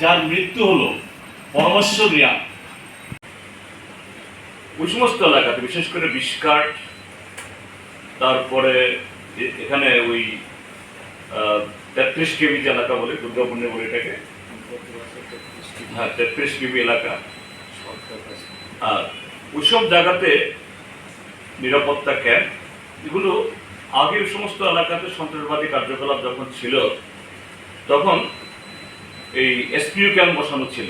যার মৃত্যু হলো পরমেশ্বর রিয়াং, ওই সমস্ত এলাকাতে বিশেষ করে বিশকাট, তারপরে এখানে ওই 33 কেবি যে এলাকা বলে, দুর্গাপুণ্যে বলে এটাকে, হ্যাঁ 33 কেবি এলাকা, আর ওইসব জায়গাতে নিরাপত্তা ক্যাম্প, এগুলো আগে ওই সমস্ত এলাকাতে সন্ত্রাসবাদী কার্যকলাপ যখন ছিল তখন এই এসপিইউ ক্যাম্প বসানো ছিল।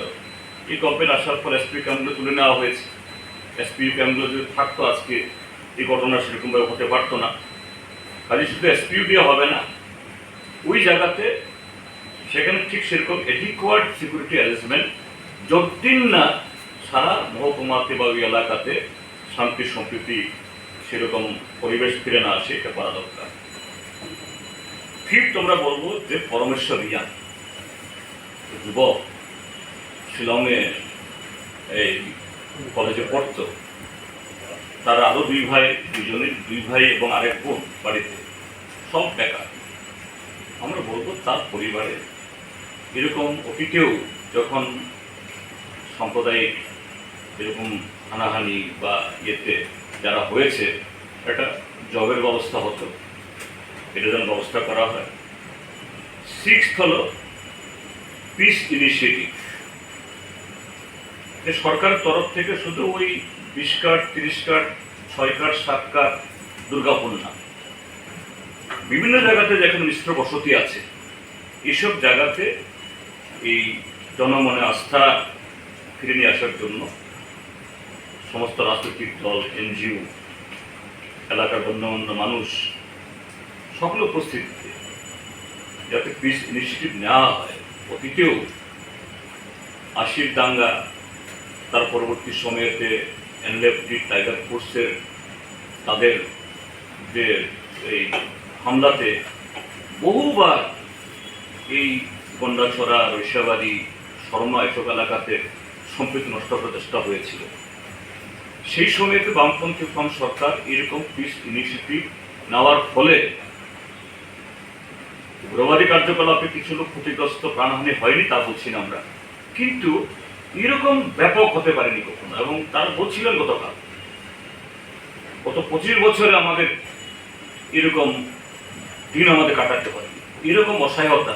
এই গভর্নমেন্ট আসার পর এসপিইউ ক্যাম্পগুলো তুলে নেওয়া হয়েছে। এসপিইউ ক্যাম্পগুলো যদি থাকতো আজকে এই ঘটনা সেরকমভাবে হতে পারতো না। কাজে শুধু এসপিইউ দিয়ে হবে না, ওই জায়গাতে সেখানে ঠিক সেরকম এডিকুয়েট সিকিউরিটি অ্যারেঞ্জমেন্ট যতদিন না সারা মহকুমাতে বা ওই এলাকাতে শান্তি সম্প্রীতি সেরকম পরিবেশ ফিরে না আসে, এটা করা দরকার। ঠিক তোমরা বলবো যে পরমেশ্বর রিয়াং যুবক, শিলংয়ে এই কলেজে পড়তো, তার আরো দুই ভাই এবং আরেক বোন বাড়িতে, সব বেকার। আমরা বলবো তার পরিবারে এরকম অতীতেও যখন সাম্প্রদায়িক এরকম হানাহানি বা ইয়েতে যারা হয়েছে, একটা জবের ব্যবস্থা হতো, এটা যেন ব্যবস্থা করা হয়। 6th হলো পিস ইনিশিয়েটিভ। সরকারের তরফ থেকে শুধু ওই 20 card, 30 card, 6 card, 7 card Durgapur না, বিভিন্ন জায়গাতে যেখানে মিশ্র বসতি আছে, এইসব জায়গাতে এই জনমনে আস্থা ফিরে নিয়ে আসার জন্য সমস্ত রাজনৈতিক দল, এনজিও, এলাকার গণ্যমান্য মানুষ সকলে উপস্থিতিতে যাতে পিস ইনিশিয়েটিভ নেওয়া হয়। অতীতেও 80-র দাঙ্গা, তার পরবর্তী সময়েতে এনএলএফটি, টাইগার ফোর্সের তাদের যে এই হামলাতে বহুবার এই গন্ডাছড়া, রৈশাবাড়ি, শর্মা এসব এলাকাতে সম্প্রীতি নষ্ট করার চেষ্টা হয়েছিল। সেই সময়তে বামপন্থী ফ্রন্ট সরকার এরকম পিস ইনিশিয়েটিভ নেওয়ার ফলে উগ্রবাদী কার্যকলাপে কিছু লোক ক্ষতিগ্রস্ত, প্রাণহানি হয়নি তা বলছি না আমরা, কিন্তু এরকম ব্যাপক হতে পারেনি কখনো। এবং তারা বলছিলেন গত 25 বছরে আমাদের এরকম দিন আমাদের কাটাতে পারেনি, এরকম অসহায়তা